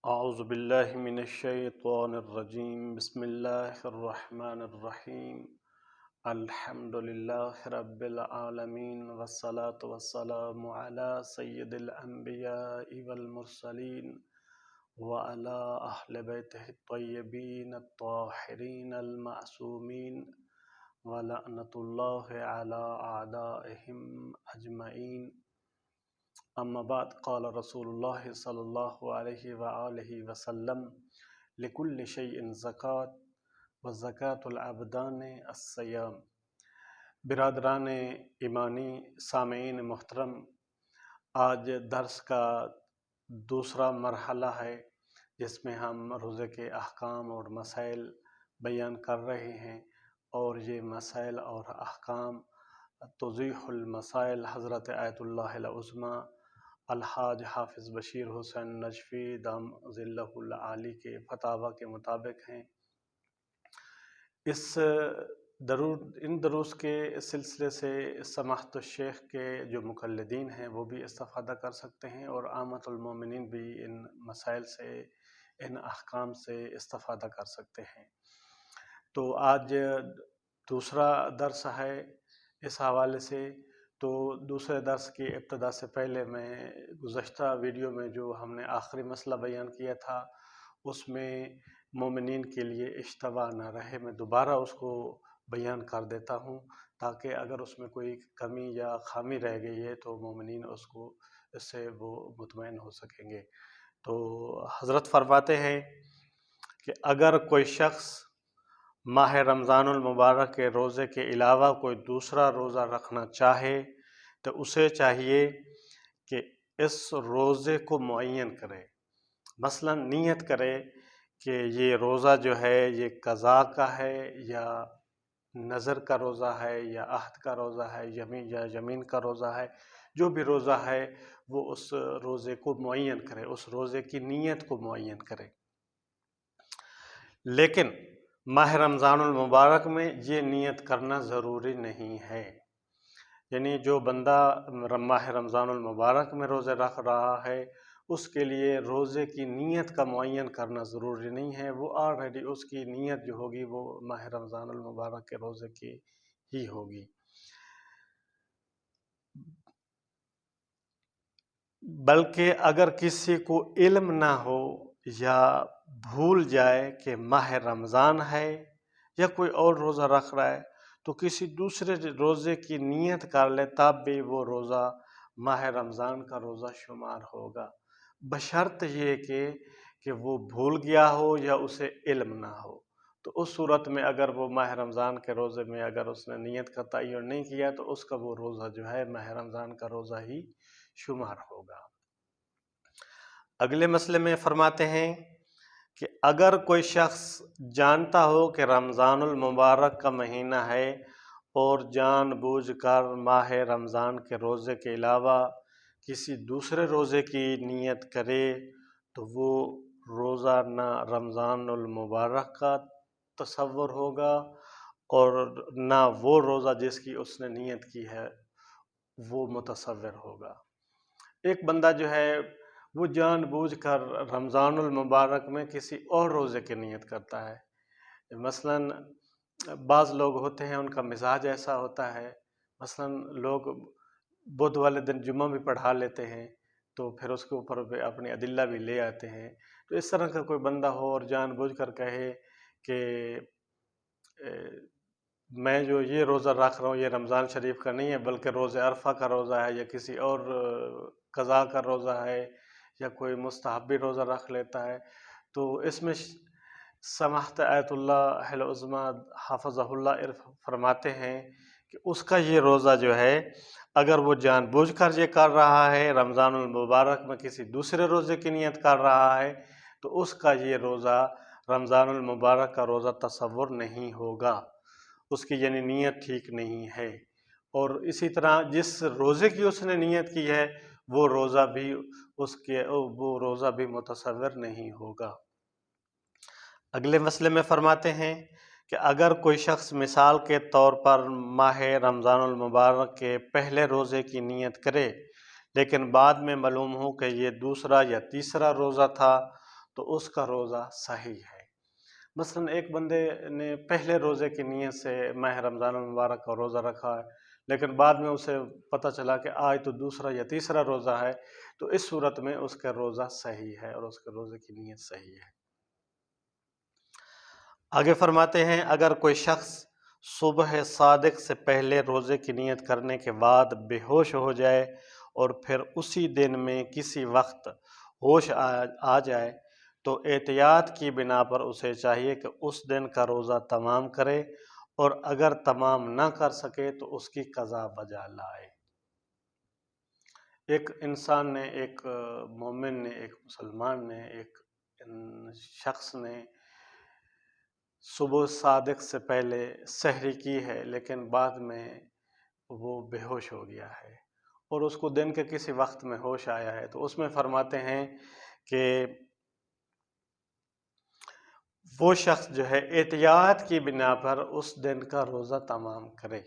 اعوذ باللہ من الشیطان الرجیم بسم اللہ الرحمن الرحیم الحمد للہ رب العالمین والصلاة والسلام علی سید الانبیاء والمرسلین وعلی اہل بیتہ الطیبین الطاہرین المعصومین ولعنۃ اللہ علی اعدائہم اجمعین. اما بعد قال رسول اللہ صلی اللہ علیہ وآلہ وسلم لکل شیء زکوۃ وزکوۃ الابدان الصیام. برادران ایمانی، سامعین محترم، آج درس کا دوسرا مرحلہ ہے جس میں ہم روزے کے احکام اور مسائل بیان کر رہے ہیں، اور یہ مسائل اور احکام توضیح المسائل حضرت آیت اللہ العظمی الحاج حافظ بشیر حسین نجفی دام ظلہ العالی کے فتاوی کے مطابق ہیں. ان دروس کے سلسلے سے سماحت الشیخ کے جو مقلدین ہیں وہ بھی استفادہ کر سکتے ہیں، اور عامۃ المومنین بھی ان مسائل سے، ان احکام سے استفادہ کر سکتے ہیں. تو آج دوسرا درس ہے اس حوالے سے. تو دوسرے درس کی ابتدا سے پہلے میں گزشتہ ویڈیو میں جو ہم نے آخری مسئلہ بیان کیا تھا اس میں مومنین کے لیے اشتباہ نہ رہے، میں دوبارہ اس کو بیان کر دیتا ہوں تاکہ اگر اس میں کوئی کمی یا خامی رہ گئی ہے تو مومنین اس سے وہ مطمئن ہو سکیں گے. تو حضرت فرماتے ہیں کہ اگر کوئی شخص ماہ رمضان المبارک کے روزے کے علاوہ کوئی دوسرا روزہ رکھنا چاہے تو اسے چاہیے کہ اس روزے کو معین کرے. مثلا نیت کرے کہ یہ روزہ جو ہے یہ قضا کا ہے یا نظر کا روزہ ہے یا عہد کا روزہ ہے یا یمین کا روزہ ہے. جو بھی روزہ ہے وہ اس روزے کو معین کرے، اس روزے کی نیت کو معین کرے. لیکن ماہ رمضان المبارک میں یہ نیت کرنا ضروری نہیں ہے. یعنی جو بندہ ماہ رمضان المبارک میں روزے رکھ رہا ہے اس کے لیے روزے کی نیت کا معین کرنا ضروری نہیں ہے، وہ آلریڈی اس کی نیت جو ہوگی وہ ماہ رمضان المبارک کے روزے کی ہی ہوگی. بلکہ اگر کسی کو علم نہ ہو یا بھول جائے کہ ماہ رمضان ہے یا کوئی اور روزہ رکھ رہا ہے تو کسی دوسرے روزے کی نیت کر لے تب بھی وہ روزہ ماہ رمضان کا روزہ شمار ہوگا، بشرط یہ کہ وہ بھول گیا ہو یا اسے علم نہ ہو. تو اس صورت میں اگر وہ ماہ رمضان کے روزے میں اگر اس نے نیت کا تعین نہیں کیا تو اس کا وہ روزہ جو ہے ماہ رمضان کا روزہ ہی شمار ہوگا. اگلے مسئلے میں فرماتے ہیں کہ اگر کوئی شخص جانتا ہو کہ رمضان المبارک کا مہینہ ہے اور جان بوجھ کر ماہ رمضان کے روزے کے علاوہ کسی دوسرے روزے کی نیت کرے تو وہ روزہ نہ رمضان المبارک کا تصور ہوگا اور نہ وہ روزہ جس کی اس نے نیت کی ہے وہ متصور ہوگا. ایک بندہ جو ہے وہ جان بوجھ کر رمضان المبارک میں کسی اور روزے کی نیت کرتا ہے. مثلا بعض لوگ ہوتے ہیں ان کا مزاج ایسا ہوتا ہے، مثلا لوگ بدھ والے دن جمعہ بھی پڑھا لیتے ہیں تو پھر اس کے اوپر اپنی ادلہ بھی لے آتے ہیں. تو اس طرح کا کوئی بندہ ہو اور جان بوجھ کر کہے کہ میں جو یہ روزہ رکھ رہا ہوں یہ رمضان شریف کا نہیں ہے بلکہ روزہ عرفہ کا روزہ ہے یا کسی اور قضا کا روزہ ہے یا کوئی مستحبی روزہ رکھ لیتا ہے، تو اس میں سماحت آیت اللہ العظمی حافظہ اللہ فرماتے ہیں کہ اس کا یہ روزہ جو ہے اگر وہ جان بوجھ کر یہ کر رہا ہے، رمضان المبارک میں کسی دوسرے روزے کی نیت کر رہا ہے تو اس کا یہ روزہ رمضان المبارک کا روزہ تصور نہیں ہوگا، اس کی یعنی نیت ٹھیک نہیں ہے. اور اسی طرح جس روزے کی اس نے نیت کی ہے وہ روزہ بھی متصور نہیں ہوگا. اگلے مسئلے میں فرماتے ہیں کہ اگر کوئی شخص مثال کے طور پر ماہ رمضان المبارک کے پہلے روزے کی نیت کرے لیکن بعد میں معلوم ہو کہ یہ دوسرا یا تیسرا روزہ تھا تو اس کا روزہ صحیح ہے۔ مثلاً ایک بندے نے پہلے روزے کی نیت سے ماہ رمضان المبارک کا روزہ رکھا ہے، لیکن بعد میں اسے پتہ چلا کہ آج تو دوسرا یا تیسرا روزہ ہے، تو اس صورت میں اس کا روزہ صحیح ہے اور اس کے روزے کی نیت صحیح ہے۔ آگے فرماتے ہیں اگر کوئی شخص صبح صادق سے پہلے روزے کی نیت کرنے کے بعد بے ہوش ہو جائے اور پھر اسی دن میں کسی وقت ہوش آ جائے تو احتیاط کی بنا پر اسے چاہیے کہ اس دن کا روزہ تمام کرے، اور اگر تمام نہ کر سکے تو اس کی قضا بجا لائے۔ ایک انسان نے، ایک مومن نے، ایک مسلمان نے، ایک شخص نے صبح صادق سے پہلے سحری کی ہے، لیکن بعد میں وہ بے ہوش ہو گیا ہے اور اس کو دن کے کسی وقت میں ہوش آیا ہے، تو اس میں فرماتے ہیں کہ وہ شخص جو ہے احتیاط کی بنا پر اس دن کا روزہ تمام کرے،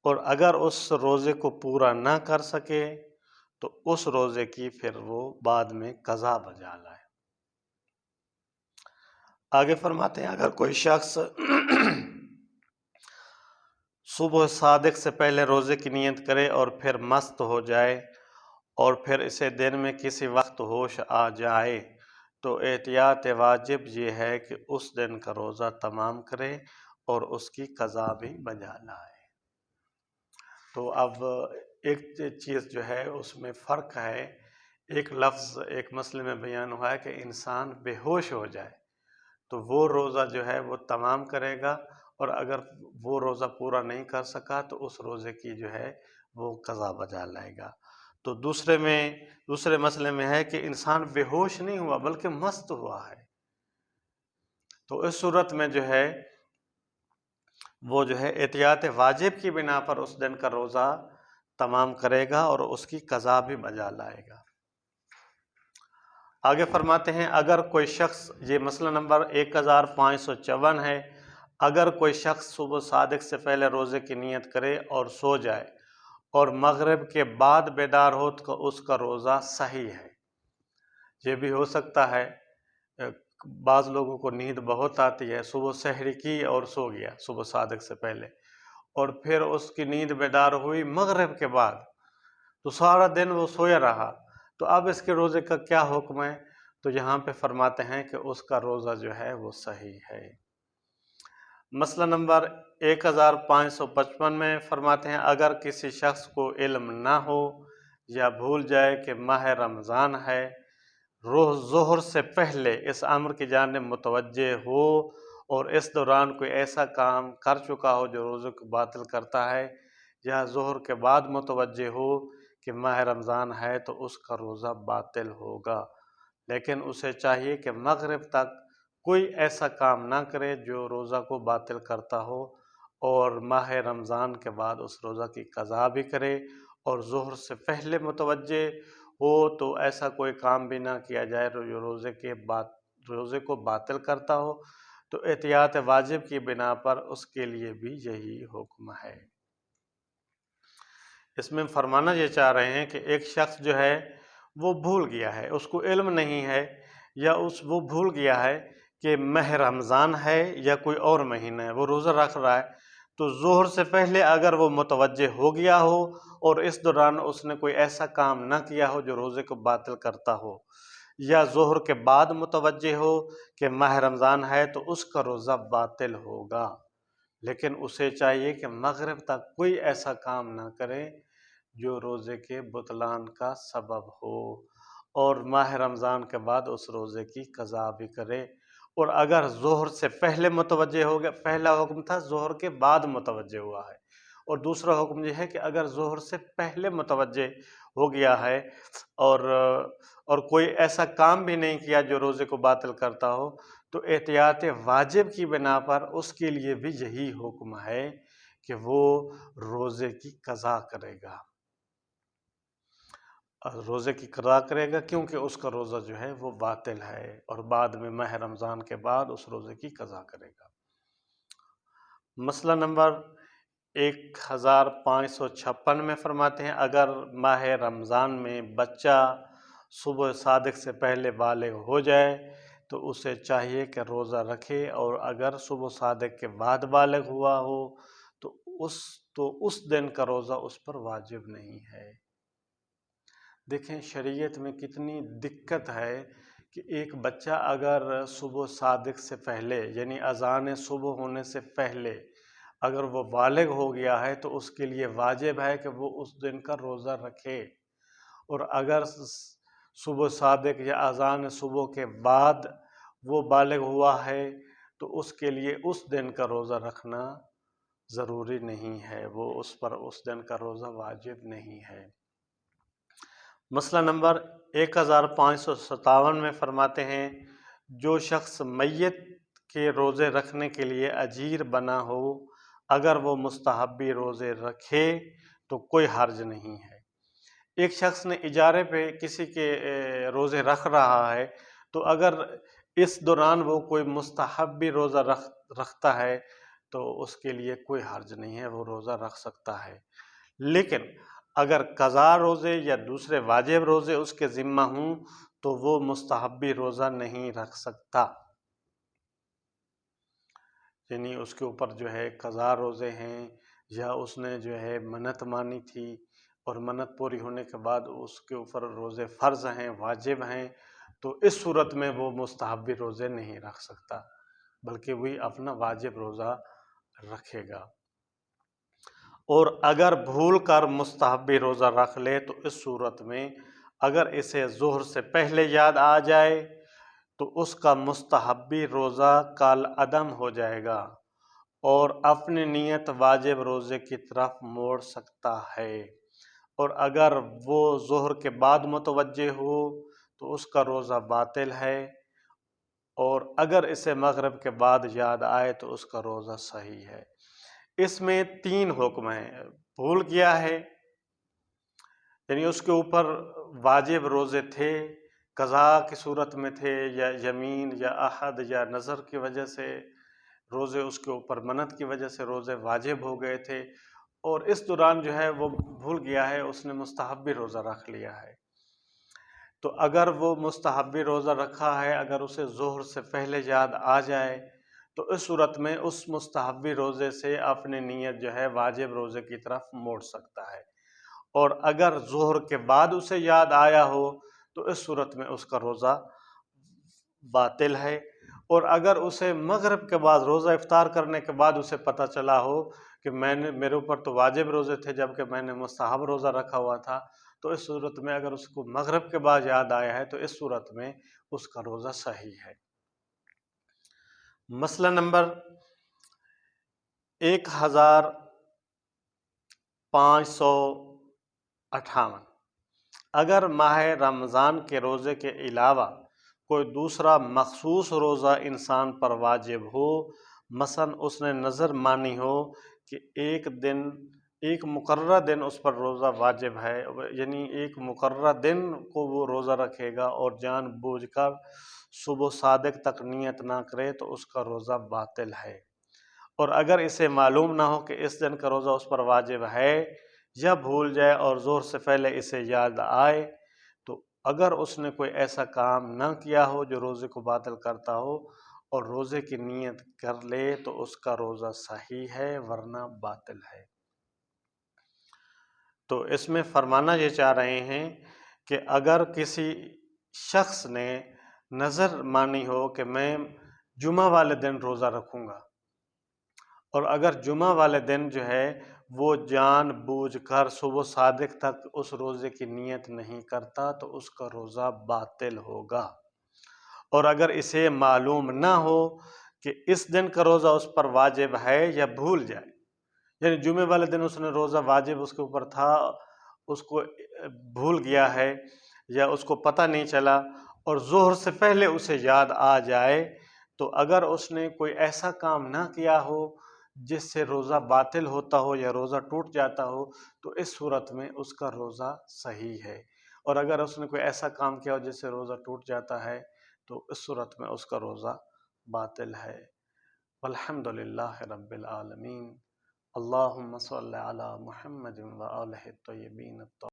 اور اگر اس روزے کو پورا نہ کر سکے تو اس روزے کی پھر وہ بعد میں قضا بجا لائے۔ آگے فرماتے ہیں اگر کوئی شخص صبح صادق سے پہلے روزے کی نیت کرے اور پھر مست ہو جائے اور پھر اسے دن میں کسی وقت ہوش آ جائے تو احتیاط واجب یہ ہے کہ اس دن کا روزہ تمام کرے اور اس کی قضا بھی بجا لائے۔ تو اب ایک چیز جو ہے اس میں فرق ہے، ایک لفظ ایک مسئلے میں بیان ہوا ہے کہ انسان بے ہوش ہو جائے تو وہ روزہ جو ہے وہ تمام کرے گا، اور اگر وہ روزہ پورا نہیں کر سکا تو اس روزے کی جو ہے وہ قضا بجا لائے گا۔ تو دوسرے مسئلے میں ہے کہ انسان بے ہوش نہیں ہوا بلکہ مست ہوا ہے، تو اس صورت میں جو ہے وہ جو ہے احتیاط واجب کی بنا پر اس دن کا روزہ تمام کرے گا اور اس کی قضا بھی بجا لائے گا۔ آگے فرماتے ہیں اگر کوئی شخص، یہ مسئلہ نمبر 1554 ہے، اگر کوئی شخص صبح صادق سے پہلے روزے کی نیت کرے اور سو جائے اور مغرب کے بعد بیدار ہو تو اس کا روزہ صحیح ہے۔ یہ بھی ہو سکتا ہے بعض لوگوں کو نیند بہت آتی ہے، صبح سحری کی اور سو گیا صبح صادق سے پہلے، اور پھر اس کی نیند بیدار ہوئی مغرب کے بعد، تو سارا دن وہ سویا رہا، تو اب اس کے روزے کا کیا حکم ہے؟ تو یہاں پہ فرماتے ہیں کہ اس کا روزہ جو ہے وہ صحیح ہے۔ مسئلہ نمبر 1555 میں فرماتے ہیں اگر کسی شخص کو علم نہ ہو یا بھول جائے کہ ماہ رمضان ہے، روز ظہر سے پہلے اس امر کی جانب متوجہ ہو اور اس دوران کوئی ایسا کام کر چکا ہو جو روزے کو باطل کرتا ہے، یا ظہر کے بعد متوجہ ہو کہ ماہ رمضان ہے تو اس کا روزہ باطل ہوگا، لیکن اسے چاہیے کہ مغرب تک کوئی ایسا کام نہ کرے جو روزہ کو باطل کرتا ہو، اور ماہ رمضان کے بعد اس روزہ کی قضا بھی کرے، اور ظہر سے پہلے متوجہ ہو تو ایسا کوئی کام بھی نہ کیا جائے جو روزے کو باطل کرتا ہو، تو احتیاط واجب کی بنا پر اس کے لیے بھی یہی حکم ہے۔ اس میں فرمانا یہ چاہ رہے ہیں کہ ایک شخص جو ہے وہ بھول گیا ہے، اس کو علم نہیں ہے، یا وہ بھول گیا ہے کہ ماہ رمضان ہے یا کوئی اور مہینہ ہے، وہ روزہ رکھ رہا ہے، تو ظہر سے پہلے اگر وہ متوجہ ہو گیا ہو اور اس دوران اس نے کوئی ایسا کام نہ کیا ہو جو روزے کو باطل کرتا ہو، یا ظہر کے بعد متوجہ ہو کہ ماہ رمضان ہے تو اس کا روزہ باطل ہوگا، لیکن اسے چاہیے کہ مغرب تک کوئی ایسا کام نہ کرے جو روزے کے بطلان کا سبب ہو، اور ماہ رمضان کے بعد اس روزے کی قضا بھی کرے، اور اگر ظہر سے پہلے متوجہ ہو گیا، پہلا حکم تھا ظہر کے بعد متوجہ ہوا ہے، اور دوسرا حکم یہ ہے کہ اگر ظہر سے پہلے متوجہ ہو گیا ہے اور کوئی ایسا کام بھی نہیں کیا جو روزے کو باطل کرتا ہو، تو احتیاط واجب کی بنا پر اس کے لیے بھی یہی حکم ہے کہ وہ روزے کی قضا کرے گا، روزے کی قضا کرے گا، کیونکہ اس کا روزہ جو ہے وہ باطل ہے، اور بعد میں ماہ رمضان کے بعد اس روزے کی قضا کرے گا۔ مسئلہ نمبر 1556 میں فرماتے ہیں اگر ماہ رمضان میں بچہ صبح صادق سے پہلے بالغ ہو جائے تو اسے چاہیے کہ روزہ رکھے، اور اگر صبح صادق کے بعد بالغ ہوا ہو تو اس دن کا روزہ اس پر واجب نہیں ہے۔ دیکھیں شریعت میں کتنی دقت ہے کہ ایک بچہ اگر صبح صادق سے پہلے یعنی اذان صبح ہونے سے پہلے اگر وہ بالغ ہو گیا ہے تو اس کے لیے واجب ہے کہ وہ اس دن کا روزہ رکھے، اور اگر صبح صادق یا اذان صبح کے بعد وہ بالغ ہوا ہے تو اس کے لیے اس دن کا روزہ رکھنا ضروری نہیں ہے، وہ اس پر اس دن کا روزہ واجب نہیں ہے۔ مسئلہ نمبر 1557 میں فرماتے ہیں، جو شخص میت کے روزے رکھنے کے لیے اجیر بنا ہو اگر وہ مستحبی روزے رکھے تو کوئی حرج نہیں ہے۔ ایک شخص نے اجارے پہ کسی کے روزے رکھ رہا ہے تو اگر اس دوران وہ کوئی مستحبی روزہ رکھتا ہے تو اس کے لیے کوئی حرج نہیں ہے، وہ روزہ رکھ سکتا ہے۔ لیکن اگر قضا روزے یا دوسرے واجب روزے اس کے ذمہ ہوں تو وہ مستحبی روزہ نہیں رکھ سکتا، یعنی اس کے اوپر جو ہے قضا روزے ہیں یا اس نے جو ہے منت مانی تھی اور منت پوری ہونے کے بعد اس کے اوپر روزے فرض ہیں، واجب ہیں، تو اس صورت میں وہ مستحبی روزے نہیں رکھ سکتا بلکہ وہی اپنا واجب روزہ رکھے گا۔ اور اگر بھول کر مستحبی روزہ رکھ لے تو اس صورت میں اگر اسے ظہر سے پہلے یاد آ جائے تو اس کا مستحبی روزہ کالعدم ہو جائے گا اور اپنی نیت واجب روزے کی طرف موڑ سکتا ہے، اور اگر وہ ظہر کے بعد متوجہ ہو تو اس کا روزہ باطل ہے، اور اگر اسے مغرب کے بعد یاد آئے تو اس کا روزہ صحیح ہے۔ اس میں 3 حکم ہیں۔ بھول گیا ہے یعنی اس کے اوپر واجب روزے تھے، قضا کی صورت میں تھے یا یمین یا عہد یا نظر کی وجہ سے روزے اس کے اوپر منت کی وجہ سے روزے واجب ہو گئے تھے، اور اس دوران جو ہے وہ بھول گیا ہے، اس نے مستحبی روزہ رکھ لیا ہے، تو اگر وہ مستحبی روزہ رکھا ہے اگر اسے ظہر سے پہلے یاد آ جائے تو اس صورت میں اس مستحبی روزے سے اپنی نیت جو ہے واجب روزے کی طرف موڑ سکتا ہے، اور اگر ظہر کے بعد اسے یاد آیا ہو تو اس صورت میں اس کا روزہ باطل ہے، اور اگر اسے مغرب کے بعد روزہ افطار کرنے کے بعد اسے پتہ چلا ہو کہ میرے اوپر تو واجب روزے تھے جبکہ میں نے مستحب روزہ رکھا ہوا تھا، تو اس صورت میں اگر اس کو مغرب کے بعد یاد آیا ہے تو اس صورت میں اس کا روزہ صحیح ہے۔ مسئلہ نمبر 1558، اگر ماہ رمضان کے روزے کے علاوہ کوئی دوسرا مخصوص روزہ انسان پر واجب ہو، مثلا اس نے نظر مانی ہو کہ ایک مقررہ دن اس پر روزہ واجب ہے، یعنی ایک مقررہ دن کو وہ روزہ رکھے گا اور جان بوجھ کر صبح صادق تک نیت نہ کرے تو اس کا روزہ باطل ہے، اور اگر اسے معلوم نہ ہو کہ اس دن کا روزہ اس پر واجب ہے یا بھول جائے اور ظہر سے پہلے اسے یاد آئے تو اگر اس نے کوئی ایسا کام نہ کیا ہو جو روزے کو باطل کرتا ہو اور روزے کی نیت کر لے تو اس کا روزہ صحیح ہے ورنہ باطل ہے۔ تو اس میں فرمانا یہ چاہ رہے ہیں کہ اگر کسی شخص نے نظر مانی ہو کہ میں جمعہ والے دن روزہ رکھوں گا، اور اگر جمعہ والے دن جو ہے وہ جان بوجھ کر صبح صادق تک اس روزے کی نیت نہیں کرتا تو اس کا روزہ باطل ہوگا، اور اگر اسے معلوم نہ ہو کہ اس دن کا روزہ اس پر واجب ہے یا بھول جائے، یعنی جمعے والے دن اس نے روزہ واجب اس کے اوپر تھا، اس کو بھول گیا ہے یا اس کو پتہ نہیں چلا اور ظہر سے پہلے اسے یاد آ جائے، تو اگر اس نے کوئی ایسا کام نہ کیا ہو جس سے روزہ باطل ہوتا ہو یا روزہ ٹوٹ جاتا ہو تو اس صورت میں اس کا روزہ صحیح ہے، اور اگر اس نے کوئی ایسا کام کیا ہو جس سے روزہ ٹوٹ جاتا ہے تو اس صورت میں اس کا روزہ باطل ہے۔ والحمد للہ رب العالمین۔ اللہم صلی علی محمد و آلہ الطیبین الطاہرین۔